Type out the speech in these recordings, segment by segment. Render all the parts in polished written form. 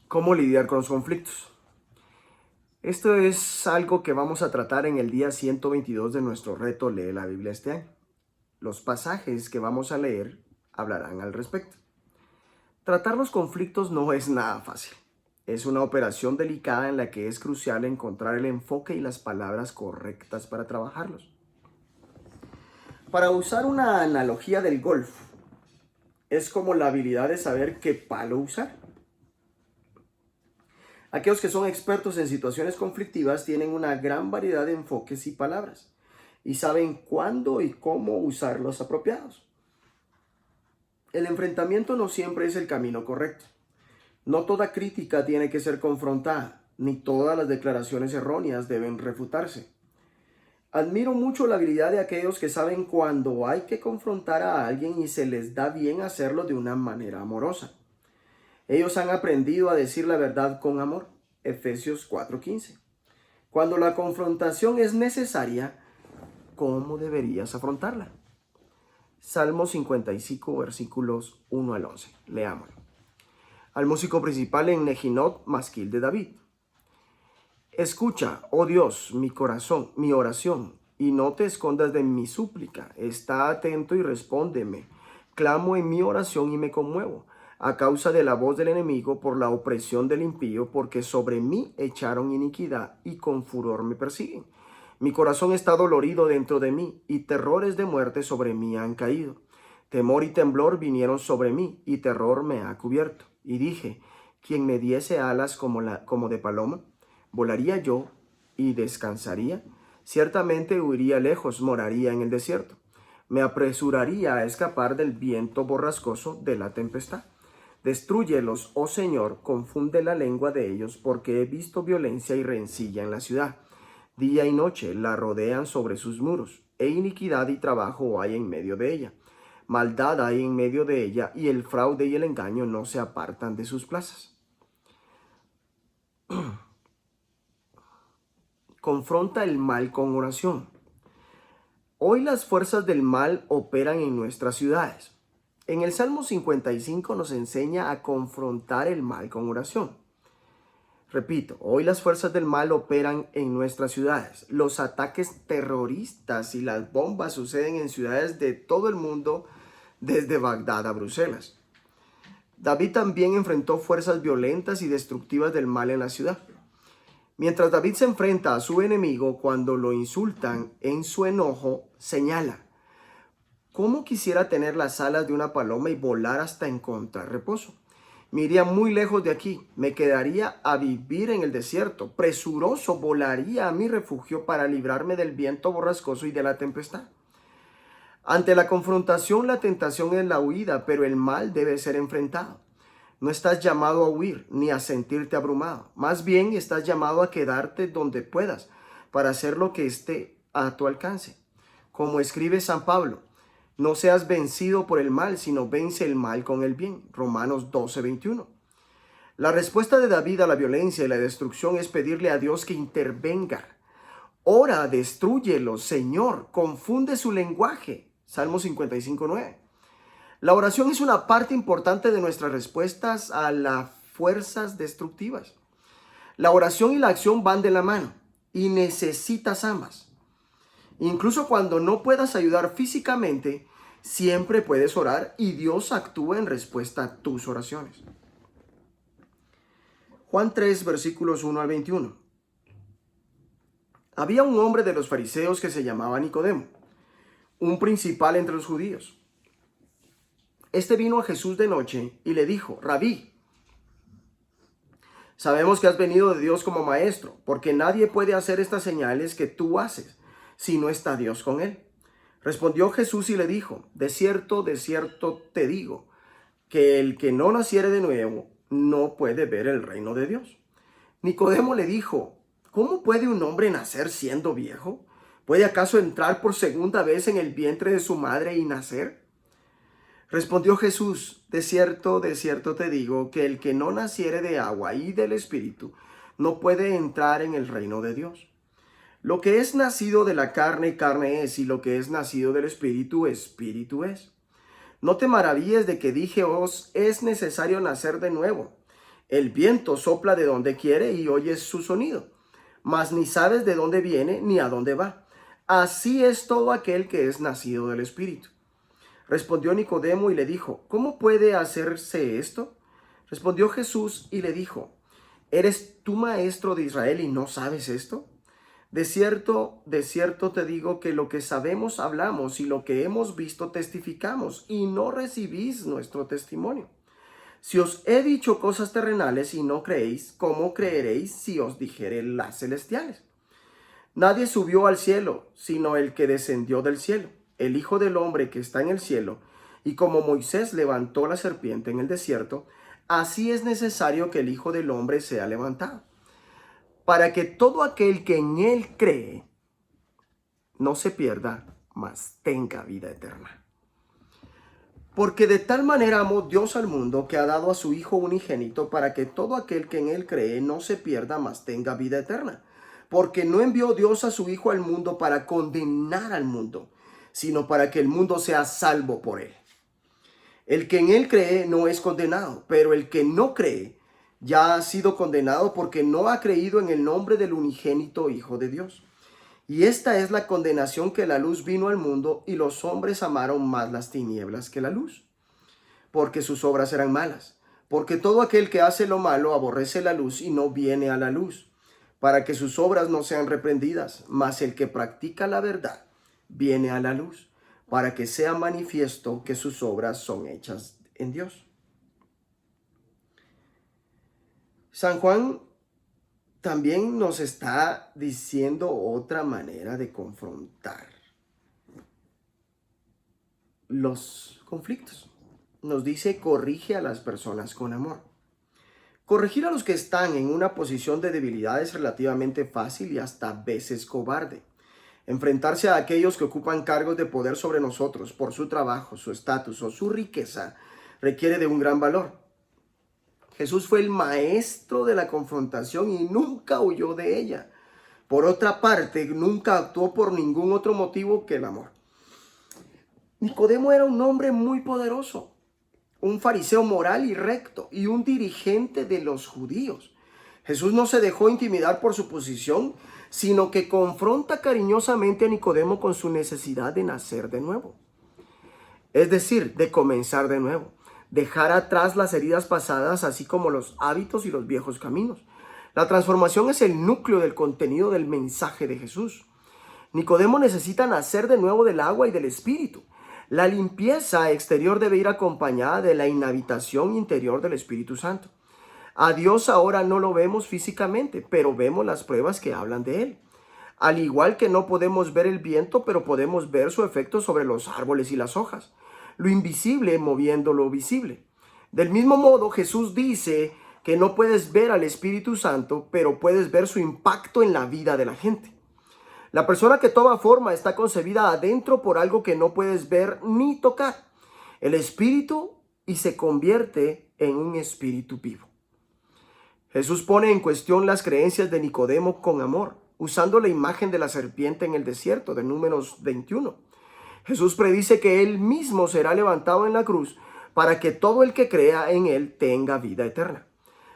¿Cómo lidiar con los conflictos? Esto es algo que vamos a tratar en el día 122 de nuestro reto Lee la Biblia este año. Los pasajes que vamos a leer hablarán al respecto. Tratar los conflictos no es nada fácil. Es una operación delicada en la que es crucial encontrar el enfoque y las palabras correctas para trabajarlos. Para usar una analogía del golf, es como la habilidad de saber qué palo usar. Aquellos que son expertos en situaciones conflictivas tienen una gran variedad de enfoques y palabras y saben cuándo y cómo usar los apropiados. El enfrentamiento no siempre es el camino correcto. No toda crítica tiene que ser confrontada, ni todas las declaraciones erróneas deben refutarse. Admiro mucho la habilidad de aquellos que saben cuándo hay que confrontar a alguien y se les da bien hacerlo de una manera amorosa. Ellos han aprendido a decir la verdad con amor. Efesios 4:15. Cuando la confrontación es necesaria, ¿cómo deberías afrontarla? Salmo 55, versículos 1 al 11. Leámoslo. Al músico principal en Nejinot, masquil de David. Escucha, oh Dios, mi corazón, mi oración, y no te escondas de mi súplica. Está atento y respóndeme. Clamo en mi oración y me conmuevo, a causa de la voz del enemigo, por la opresión del impío, porque sobre mí echaron iniquidad y con furor me persiguen. Mi corazón está dolorido dentro de mí, y terrores de muerte sobre mí han caído. Temor y temblor vinieron sobre mí, y terror me ha cubierto. Y dije, ¿quién me diese alas como de paloma? ¿Volaría yo y descansaría? Ciertamente huiría lejos, moraría en el desierto. Me apresuraría a escapar del viento borrascoso de la tempestad. Destrúyelos, oh Señor, confunde la lengua de ellos, porque he visto violencia y rencilla en la ciudad. Día y noche la rodean sobre sus muros, e iniquidad y trabajo hay en medio de ella. Maldad hay en medio de ella, y el fraude y el engaño no se apartan de sus plazas. Confronta el mal con oración. Hoy las fuerzas del mal operan en nuestras ciudades. En el Salmo 55 nos enseña a confrontar el mal con oración. Repito, hoy las fuerzas del mal operan en nuestras ciudades. Los ataques terroristas y las bombas suceden en ciudades de todo el mundo, desde Bagdad a Bruselas. David también enfrentó fuerzas violentas y destructivas del mal en la ciudad. Mientras David se enfrenta a su enemigo, cuando lo insultan en su enojo, señala: ¿cómo quisiera tener las alas de una paloma y volar hasta encontrar reposo? Me iría muy lejos de aquí, me quedaría a vivir en el desierto, presuroso volaría a mi refugio para librarme del viento borrascoso y de la tempestad. Ante la confrontación, la tentación es la huida, pero el mal debe ser enfrentado. No estás llamado a huir ni a sentirte abrumado. Más bien estás llamado a quedarte donde puedas para hacer lo que esté a tu alcance. Como escribe San Pablo, no seas vencido por el mal, sino vence el mal con el bien. Romanos 12:21. La respuesta de David a la violencia y la destrucción es pedirle a Dios que intervenga. Ora, destrúyelo, Señor, confunde su lenguaje. Salmo 55:9. La oración es una parte importante de nuestras respuestas a las fuerzas destructivas. La oración y la acción van de la mano y necesitas ambas. Incluso cuando no puedas ayudar físicamente, siempre puedes orar y Dios actúa en respuesta a tus oraciones. Juan 3, versículos 1 al 21. Había un hombre de los fariseos que se llamaba Nicodemo, un principal entre los judíos. Este vino a Jesús de noche y le dijo: Rabí, sabemos que has venido de Dios como maestro, porque nadie puede hacer estas señales que tú haces si no está Dios con él. Respondió Jesús y le dijo: de cierto te digo, que el que no naciere de nuevo no puede ver el reino de Dios. Nicodemo le dijo: ¿cómo puede un hombre nacer siendo viejo? ¿Puede acaso entrar por segunda vez en el vientre de su madre y nacer? Respondió Jesús: de cierto te digo, que el que no naciere de agua y del Espíritu no puede entrar en el reino de Dios. Lo que es nacido de la carne, carne es, y lo que es nacido del Espíritu, Espíritu es. No te maravilles de que dije: os es necesario nacer de nuevo. El viento sopla de donde quiere y oyes su sonido, mas ni sabes de dónde viene ni a dónde va. Así es todo aquel que es nacido del Espíritu. Respondió Nicodemo y le dijo, ¿cómo puede hacerse esto? Respondió Jesús y le dijo, ¿eres tú maestro de Israel y no sabes esto? De cierto te digo que lo que sabemos hablamos y lo que hemos visto testificamos y no recibís nuestro testimonio. Si os he dicho cosas terrenales y no creéis, ¿cómo creeréis si os dijere las celestiales? Nadie subió al cielo, sino el que descendió del cielo, el Hijo del Hombre que está en el cielo. Y como Moisés levantó la serpiente en el desierto, así es necesario que el Hijo del Hombre sea levantado, para que todo aquel que en él cree no se pierda, mas tenga vida eterna. Porque de tal manera amó Dios al mundo que ha dado a su Hijo unigénito para que todo aquel que en él cree no se pierda, mas tenga vida eterna. Porque no envió Dios a su Hijo al mundo para condenar al mundo, sino para que el mundo sea salvo por él. El que en él cree no es condenado, pero el que no cree ya ha sido condenado porque no ha creído en el nombre del unigénito Hijo de Dios. Y esta es la condenación, que la luz vino al mundo y los hombres amaron más las tinieblas que la luz, porque sus obras eran malas. Porque todo aquel que hace lo malo aborrece la luz y no viene a la luz, para que sus obras no sean reprendidas. Mas el que practica la verdad viene a la luz, para que sea manifiesto que sus obras son hechas en Dios. San Juan también nos está diciendo otra manera de confrontar los conflictos. Nos dice, corrige a las personas con amor. Corregir a los que están en una posición de debilidad es relativamente fácil y hasta a veces cobarde. Enfrentarse a aquellos que ocupan cargos de poder sobre nosotros por su trabajo, su estatus o su riqueza requiere de un gran valor. Jesús fue el maestro de la confrontación y nunca huyó de ella. Por otra parte, nunca actuó por ningún otro motivo que el amor. Nicodemo era un hombre muy poderoso, un fariseo moral y recto y un dirigente de los judíos. Jesús no se dejó intimidar por su posición, sino que confronta cariñosamente a Nicodemo con su necesidad de nacer de nuevo. Es decir, de comenzar de nuevo. Dejar atrás las heridas pasadas, así como los hábitos y los viejos caminos. La transformación es el núcleo del contenido del mensaje de Jesús. Nicodemo necesita nacer de nuevo del agua y del Espíritu. La limpieza exterior debe ir acompañada de la inhabitación interior del Espíritu Santo. A Dios ahora no lo vemos físicamente, pero vemos las pruebas que hablan de Él. Al igual que no podemos ver el viento, pero podemos ver su efecto sobre los árboles y las hojas. Lo invisible moviendo lo visible. Del mismo modo, Jesús dice que no puedes ver al Espíritu Santo, pero puedes ver su impacto en la vida de la gente. La persona que toma forma está concebida adentro por algo que no puedes ver ni tocar, el Espíritu, y se convierte en un espíritu vivo. Jesús pone en cuestión las creencias de Nicodemo con amor, usando la imagen de la serpiente en el desierto de Números 21. Jesús predice que Él mismo será levantado en la cruz para que todo el que crea en Él tenga vida eterna.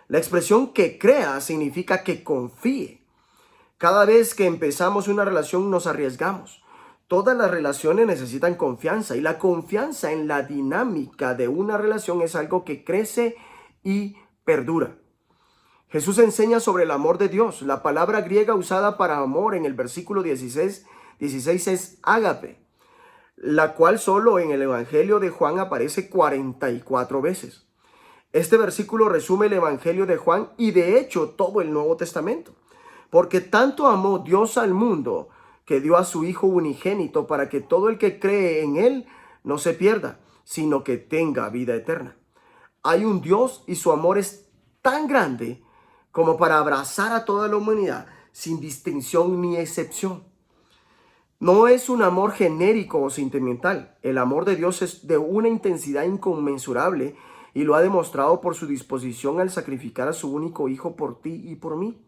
La expresión que crea significa que confíe. Cada vez que empezamos una relación nos arriesgamos. Todas las relaciones necesitan confianza y la confianza en la dinámica de una relación es algo que crece y perdura. Jesús enseña sobre el amor de Dios. La palabra griega usada para amor en el versículo 16 es ágape, la cual solo en el Evangelio de Juan aparece 44 veces. Este versículo resume el Evangelio de Juan y de hecho todo el Nuevo Testamento. Porque tanto amó Dios al mundo que dio a su Hijo unigénito para que todo el que cree en Él no se pierda, sino que tenga vida eterna. Hay un Dios y su amor es tan grande como para abrazar a toda la humanidad sin distinción ni excepción. No es un amor genérico o sentimental. El amor de Dios es de una intensidad inconmensurable y lo ha demostrado por su disposición al sacrificar a su único Hijo por ti y por mí.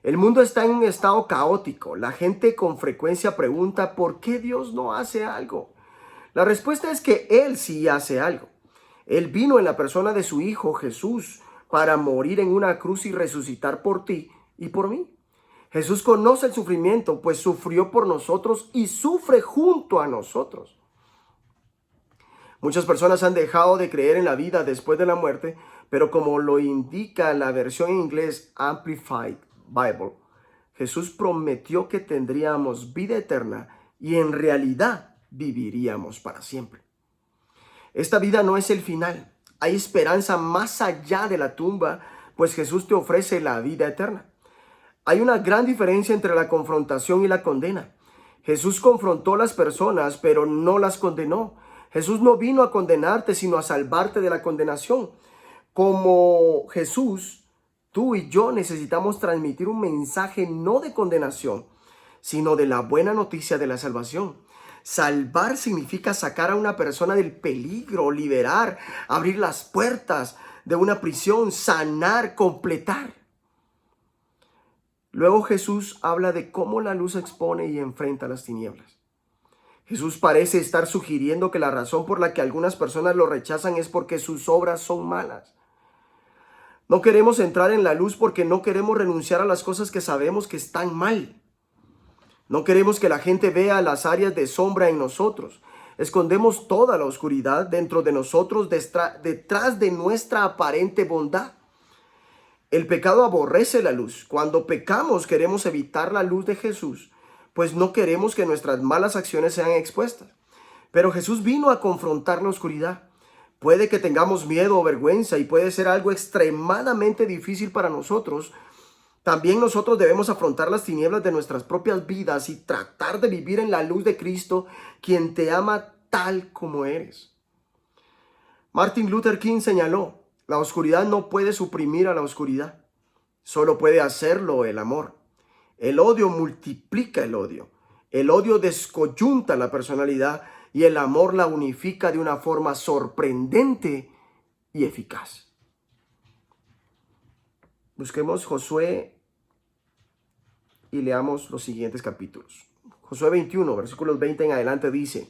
El mundo está en un estado caótico. La gente con frecuencia pregunta ¿por qué Dios no hace algo? La respuesta es que Él sí hace algo. Él vino en la persona de su Hijo Jesús para morir en una cruz y resucitar por ti y por mí. Jesús conoce el sufrimiento, pues sufrió por nosotros y sufre junto a nosotros. Muchas personas han dejado de creer en la vida después de la muerte, pero como lo indica la versión en inglés Amplified Bible, Jesús prometió que tendríamos vida eterna y en realidad viviríamos para siempre. Esta vida no es el final. Hay esperanza más allá de la tumba, pues Jesús te ofrece la vida eterna. Hay una gran diferencia entre la confrontación y la condena. Jesús confrontó a las personas, pero no las condenó. Jesús no vino a condenarte, sino a salvarte de la condenación. Como Jesús, tú y yo necesitamos transmitir un mensaje no de condenación, sino de la buena noticia de la salvación. Salvar significa sacar a una persona del peligro, liberar, abrir las puertas de una prisión, sanar, completar. Luego Jesús habla de cómo la luz expone y enfrenta las tinieblas. Jesús parece estar sugiriendo que la razón por la que algunas personas lo rechazan es porque sus obras son malas. No queremos entrar en la luz porque no queremos renunciar a las cosas que sabemos que están mal. No queremos que la gente vea las áreas de sombra en nosotros. Escondemos toda la oscuridad dentro de nosotros detrás de nuestra aparente bondad. El pecado aborrece la luz. Cuando pecamos queremos evitar la luz de Jesús, pues no queremos que nuestras malas acciones sean expuestas. Pero Jesús vino a confrontar la oscuridad. Puede que tengamos miedo o vergüenza y puede ser algo extremadamente difícil para nosotros. También nosotros debemos afrontar las tinieblas de nuestras propias vidas y tratar de vivir en la luz de Cristo, quien te ama tal como eres. Martin Luther King señaló: la oscuridad no puede suprimir a la oscuridad, solo puede hacerlo el amor. El odio multiplica el odio. El odio descoyunta la personalidad y el amor la unifica de una forma sorprendente y eficaz. Busquemos Josué y leamos los siguientes capítulos. Josué 21, versículos 20 en adelante dice: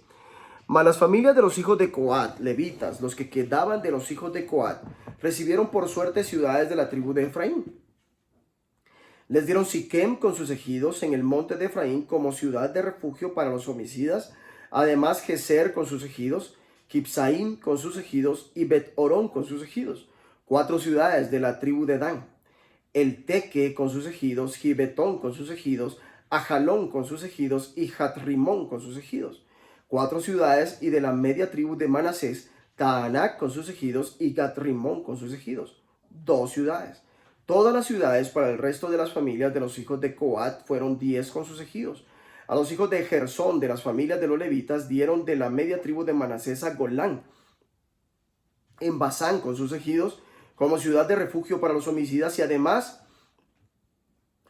mas las familias de los hijos de Coat, levitas, los que quedaban de los hijos de Coat, recibieron por suerte ciudades de la tribu de Efraín. Les dieron Siquem con sus ejidos en el monte de Efraín como ciudad de refugio para los homicidas, además Geser con sus ejidos, Kibsaim con sus ejidos y Bet-Orón con sus ejidos, 4 ciudades de la tribu de Dan. El Teque con sus ejidos, Gibetón con sus ejidos, Ajalón con sus ejidos y Jatrimón con sus ejidos, 4 ciudades, y de la media tribu de Manasés, Taanac con sus ejidos y Gat-Rimón con sus ejidos, 2 ciudades. Todas las ciudades para el resto de las familias de los hijos de Coat fueron 10 con sus ejidos. A los hijos de Gersón de las familias de los levitas dieron de la media tribu de Manasés a Golán en Basán con sus ejidos como ciudad de refugio para los homicidas, y además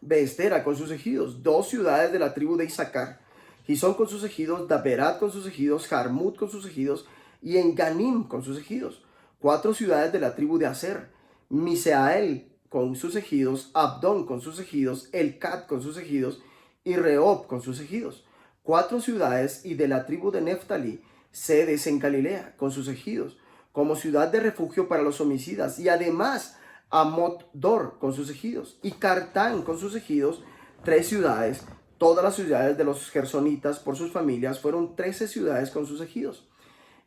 Beestera con sus ejidos, 2 ciudades de la tribu de Isaacar, Gisón con sus ejidos, Daberat con sus ejidos, Jarmut con sus ejidos y Enganim con sus ejidos, 4 ciudades de la tribu de Aser, Miseael con sus ejidos, Abdón con sus ejidos, Elcat con sus ejidos y Rehob con sus ejidos, 4 ciudades, y de la tribu de Neftalí, Sedes en Galilea con sus ejidos, como ciudad de refugio para los homicidas, y además Amot-Dor con sus ejidos, y Cartán con sus ejidos, 3 ciudades. Todas las ciudades de los gersonitas por sus familias fueron 13 ciudades con sus ejidos.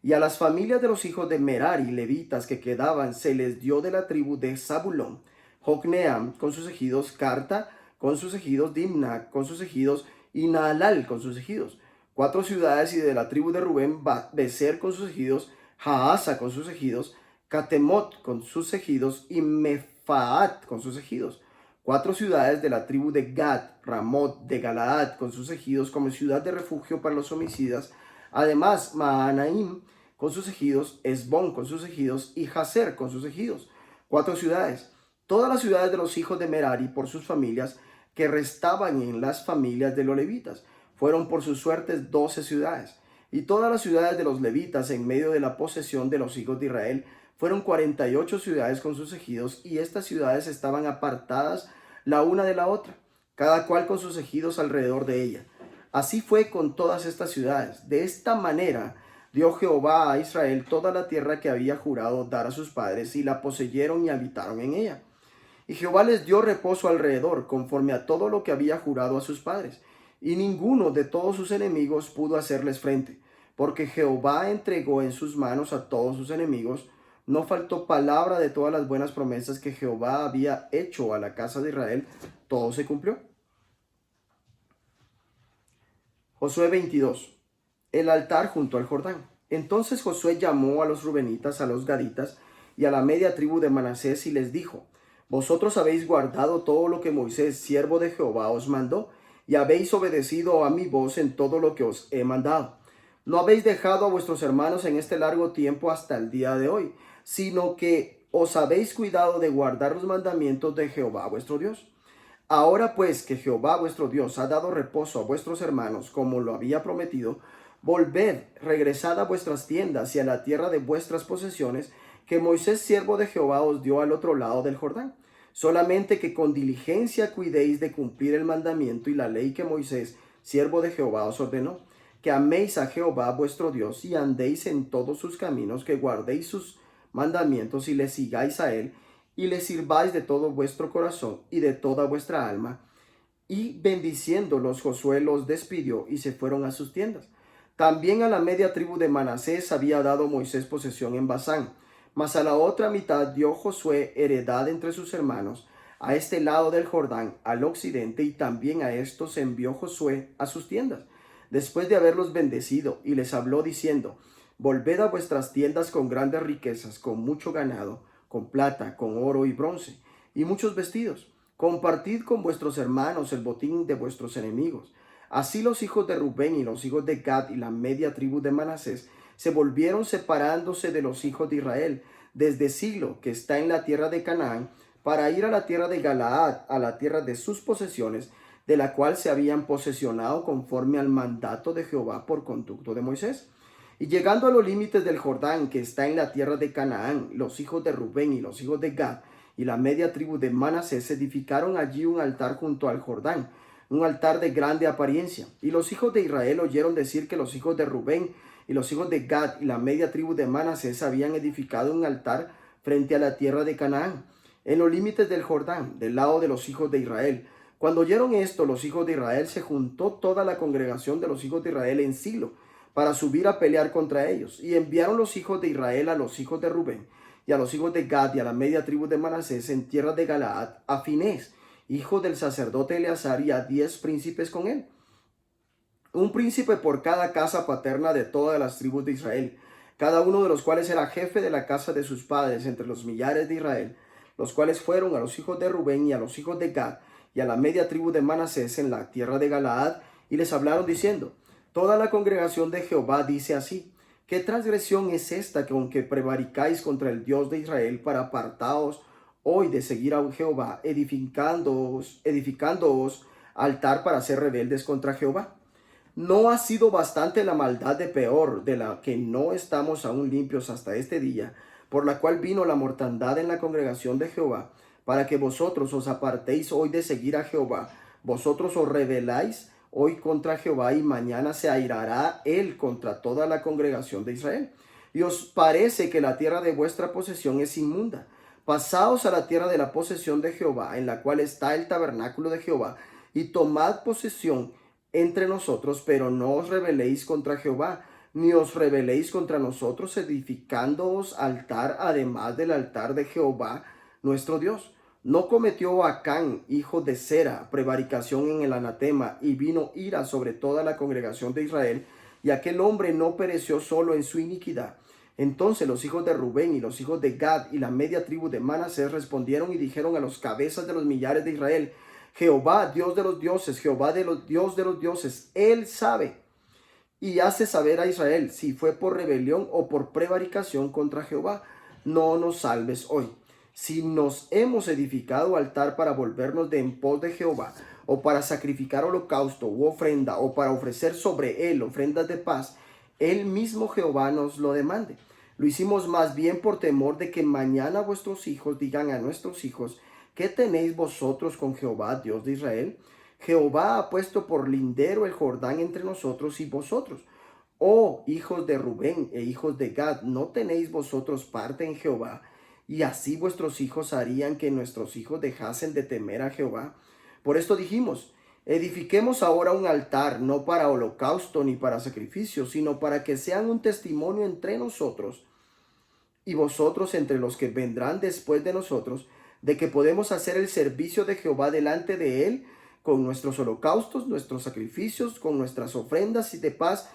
Y a las familias de los hijos de Merari, levitas, que quedaban, se les dio de la tribu de Zabulón, Jocneam con sus ejidos, Carta con sus ejidos, Dimna con sus ejidos y Naalal con sus ejidos, 4 ciudades, y de la tribu de Rubén, Beser con sus ejidos, Jaasa con sus ejidos, Catemot con sus ejidos y Mefaat con sus ejidos, 4 ciudades de la tribu de Gad, Ramot de Galaad con sus ejidos como ciudad de refugio para los homicidas, además Mahanaim con sus ejidos, Esbón con sus ejidos y Jaser con sus ejidos, 4 ciudades. Todas las ciudades de los hijos de Merari por sus familias que restaban en las familias de los levitas fueron por sus suertes 12 ciudades. Y todas las ciudades de los levitas en medio de la posesión de los hijos de Israel fueron 48 ciudades con sus ejidos, y estas ciudades estaban apartadas la una de la otra, cada cual con sus ejidos alrededor de ella. Así fue con todas estas ciudades. De esta manera dio Jehová a Israel toda la tierra que había jurado dar a sus padres, y la poseyeron y habitaron en ella. Y Jehová les dio reposo alrededor, conforme a todo lo que había jurado a sus padres. Y ninguno de todos sus enemigos pudo hacerles frente, porque Jehová entregó en sus manos a todos sus enemigos. No faltó palabra de todas las buenas promesas que Jehová había hecho a la casa de Israel. Todo se cumplió. Josué 22. El altar junto al Jordán. Entonces Josué llamó a los rubenitas, a los gaditas y a la media tribu de Manasés y les dijo: Vosotros habéis guardado todo lo que Moisés, siervo de Jehová, os mandó, y habéis obedecido a mi voz en todo lo que os he mandado. No habéis dejado a vuestros hermanos en este largo tiempo hasta el día de hoy, sino que os habéis cuidado de guardar los mandamientos de Jehová vuestro Dios. Ahora pues que Jehová vuestro Dios ha dado reposo a vuestros hermanos, como lo había prometido, volved, regresad a vuestras tiendas y a la tierra de vuestras posesiones, que Moisés, siervo de Jehová, os dio al otro lado del Jordán. Solamente que con diligencia cuidéis de cumplir el mandamiento y la ley que Moisés, siervo de Jehová, os ordenó, que améis a Jehová vuestro Dios y andéis en todos sus caminos, que guardéis sus mandamientos y le sigáis a él, y le sirváis de todo vuestro corazón y de toda vuestra alma. Y bendiciéndolos, Josué los despidió y se fueron a sus tiendas. También a la media tribu de Manasés había dado Moisés posesión en Basán, mas a la otra mitad dio Josué heredad entre sus hermanos, a este lado del Jordán, al occidente, y también a estos envió Josué a sus tiendas, después de haberlos bendecido, y les habló diciendo: Volved a vuestras tiendas con grandes riquezas, con mucho ganado, con plata, con oro y bronce, y muchos vestidos. Compartid con vuestros hermanos el botín de vuestros enemigos. Así los hijos de Rubén y los hijos de Gad y la media tribu de Manasés se volvieron separándose de los hijos de Israel desde Silo, que está en la tierra de Canaán, para ir a la tierra de Galaad, a la tierra de sus posesiones, de la cual se habían posesionado conforme al mandato de Jehová por conducto de Moisés. Y llegando a los límites del Jordán, que está en la tierra de Canaán, los hijos de Rubén y los hijos de Gad y la media tribu de Manasés edificaron allí un altar junto al Jordán, un altar de grande apariencia. Y los hijos de Israel oyeron decir que los hijos de Rubén y los hijos de Gad y la media tribu de Manasés habían edificado un altar frente a la tierra de Canaán, en los límites del Jordán, del lado de los hijos de Israel. Cuando oyeron esto, los hijos de Israel, se juntó toda la congregación de los hijos de Israel en Silo para subir a pelear contra ellos. Y enviaron los hijos de Israel a los hijos de Rubén y a los hijos de Gad y a la media tribu de Manasés en tierra de Galaad a Finés, hijo del sacerdote Eleazar, y a 10 príncipes con él, un príncipe por cada casa paterna de todas las tribus de Israel, cada uno de los cuales era jefe de la casa de sus padres entre los millares de Israel, los cuales fueron a los hijos de Rubén y a los hijos de Gad y a la media tribu de Manasés en la tierra de Galaad, y les hablaron diciendo: Toda la congregación de Jehová dice así: ¿Qué transgresión es esta con que prevaricáis contra el Dios de Israel para apartaos hoy de seguir a Jehová, edificándoos altar para ser rebeldes contra Jehová? ¿No ha sido bastante la maldad de Peor, de la que no estamos aún limpios hasta este día, por la cual vino la mortandad en la congregación de Jehová, para que vosotros os apartéis hoy de seguir a Jehová? Vosotros os rebeláis hoy contra Jehová, y mañana se airará él contra toda la congregación de Israel. Y os parece que la tierra de vuestra posesión es inmunda. Pasaos a la tierra de la posesión de Jehová, en la cual está el tabernáculo de Jehová, y tomad posesión entre nosotros, pero no os rebeléis contra Jehová, ni os rebeléis contra nosotros, edificándoos altar además del altar de Jehová nuestro Dios. ¿No cometió Acán, hijo de Zera, prevaricación en el anatema, y vino ira sobre toda la congregación de Israel, y aquel hombre no pereció solo en su iniquidad? Entonces los hijos de Rubén y los hijos de Gad y la media tribu de Manasés respondieron y dijeron a los cabezas de los millares de Israel: Jehová, Dios de los dioses, Jehová Dios de los dioses, él sabe y hace saber a Israel si fue por rebelión o por prevaricación contra Jehová. No nos salves hoy. Si nos hemos edificado altar para volvernos de en pos de Jehová, o para sacrificar holocausto u ofrenda, o para ofrecer sobre él ofrendas de paz, él mismo Jehová nos lo demande. Lo hicimos más bien por temor de que mañana vuestros hijos digan a nuestros hijos: ¿Qué tenéis vosotros con Jehová, Dios de Israel? Jehová ha puesto por lindero el Jordán entre nosotros y vosotros. Oh, hijos de Rubén e hijos de Gad, ¿no tenéis vosotros parte en Jehová? Y así vuestros hijos harían que nuestros hijos dejasen de temer a Jehová. Por esto dijimos, edifiquemos ahora un altar, no para holocausto ni para sacrificio, sino para que sean un testimonio entre nosotros y vosotros entre los que vendrán después de nosotros, de que podemos hacer el servicio de Jehová delante de él, con nuestros holocaustos, nuestros sacrificios, con nuestras ofrendas y de paz,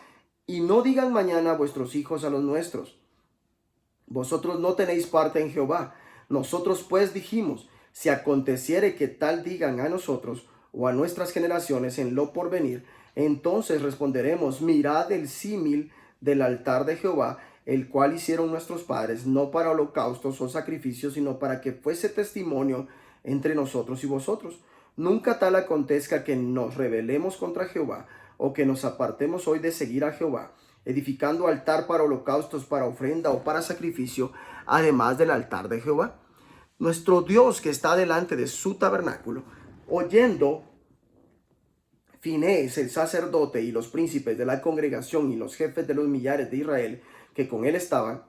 y no digan mañana vuestros hijos a los nuestros, vosotros no tenéis parte en Jehová. Nosotros pues dijimos, si aconteciere que tal digan a nosotros o a nuestras generaciones en lo porvenir, entonces responderemos, mirad el símil del altar de Jehová, el cual hicieron nuestros padres, no para holocaustos o sacrificios, sino para que fuese testimonio entre nosotros y vosotros. Nunca tal acontezca que nos rebelemos contra Jehová, o que nos apartemos hoy de seguir a Jehová, edificando altar para holocaustos, para ofrenda o para sacrificio, además del altar de Jehová. Nuestro Dios que está delante de su tabernáculo, oyendo Finehés el sacerdote y los príncipes de la congregación y los jefes de los millares de Israel que con él estaban,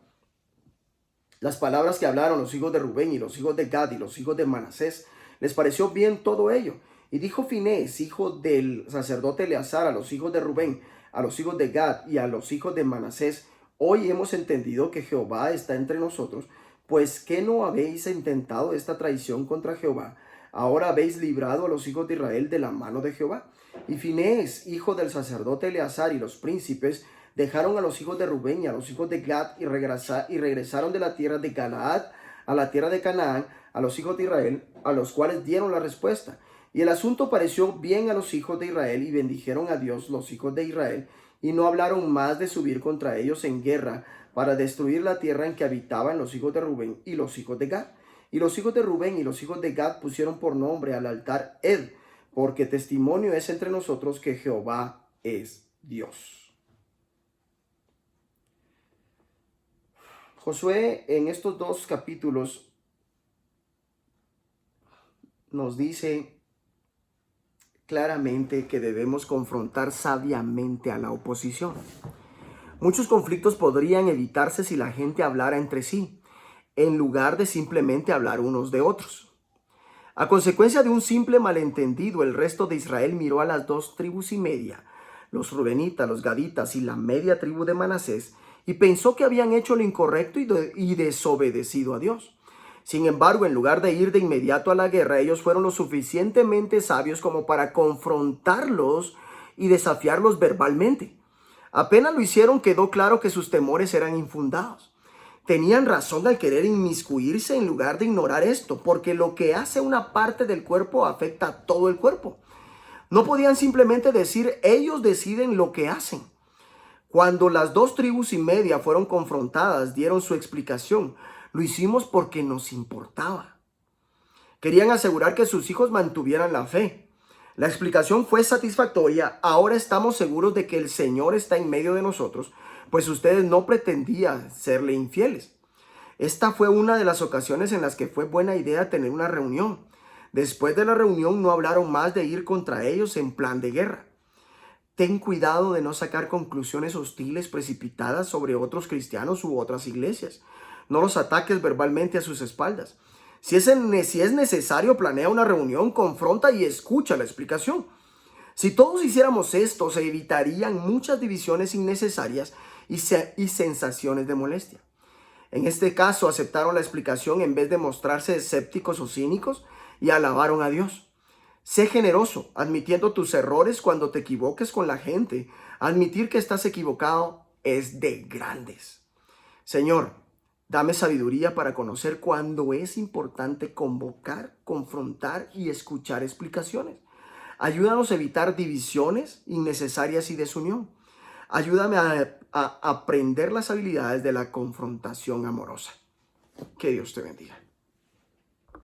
las palabras que hablaron los hijos de Rubén y los hijos de Gad y los hijos de Manasés, les pareció bien todo ello. Y dijo Finehés, hijo del sacerdote Eleazar, a los hijos de Rubén, a los hijos de Gad y a los hijos de Manasés, hoy hemos entendido que Jehová está entre nosotros, pues ¿qué no habéis intentado esta traición contra Jehová? Ahora habéis librado a los hijos de Israel de la mano de Jehová. Y Finehés, hijo del sacerdote Eleazar, y los príncipes dejaron a los hijos de Rubén y a los hijos de Gad y regresaron de la tierra de Galaad a la tierra de Canaán a los hijos de Israel, a los cuales dieron la respuesta. Y el asunto pareció bien a los hijos de Israel, y bendijeron a Dios los hijos de Israel, y no hablaron más de subir contra ellos en guerra para destruir la tierra en que habitaban los hijos de Rubén y los hijos de Gad. Y los hijos de Rubén y los hijos de Gad pusieron por nombre al altar Ed, porque testimonio es entre nosotros que Jehová es Dios. Josué en estos dos capítulos nos dice claramente que debemos confrontar sabiamente a la oposición. Muchos conflictos podrían evitarse si la gente hablara entre sí, en lugar de simplemente hablar unos de otros. A consecuencia de un simple malentendido, el resto de Israel miró a las 2 tribus y media, los rubenitas, los gaditas y la media tribu de Manasés, y pensó que habían hecho lo incorrecto y desobedecido a Dios. Sin embargo, en lugar de ir de inmediato a la guerra, ellos fueron lo suficientemente sabios como para confrontarlos y desafiarlos verbalmente. Apenas lo hicieron, quedó claro que sus temores eran infundados. Tenían razón al querer inmiscuirse en lugar de ignorar esto, porque lo que hace una parte del cuerpo afecta a todo el cuerpo. No podían simplemente decir, ellos deciden lo que hacen. Cuando las 2 tribus y media fueron confrontadas, dieron su explicación. Lo hicimos porque nos importaba. Querían asegurar que sus hijos mantuvieran la fe. La explicación fue satisfactoria. Ahora estamos seguros de que el Señor está en medio de nosotros, pues ustedes no pretendían serle infieles. Esta fue una de las ocasiones en las que fue buena idea tener una reunión. Después de la reunión no hablaron más de ir contra ellos en plan de guerra. Ten cuidado de no sacar conclusiones hostiles precipitadas sobre otros cristianos u otras iglesias. No los ataques verbalmente a sus espaldas. Si es necesario, planea una reunión, confronta y escucha la explicación. Si todos hiciéramos esto, se evitarían muchas divisiones innecesarias y sensaciones de molestia. En este caso, aceptaron la explicación en vez de mostrarse escépticos o cínicos y alabaron a Dios. Sé generoso, admitiendo tus errores cuando te equivoques con la gente. Admitir que estás equivocado es de grandes. Señor, dame sabiduría para conocer cuándo es importante convocar, confrontar y escuchar explicaciones. Ayúdanos a evitar divisiones innecesarias y desunión. Ayúdame a aprender las habilidades de la confrontación amorosa. Que Dios te bendiga.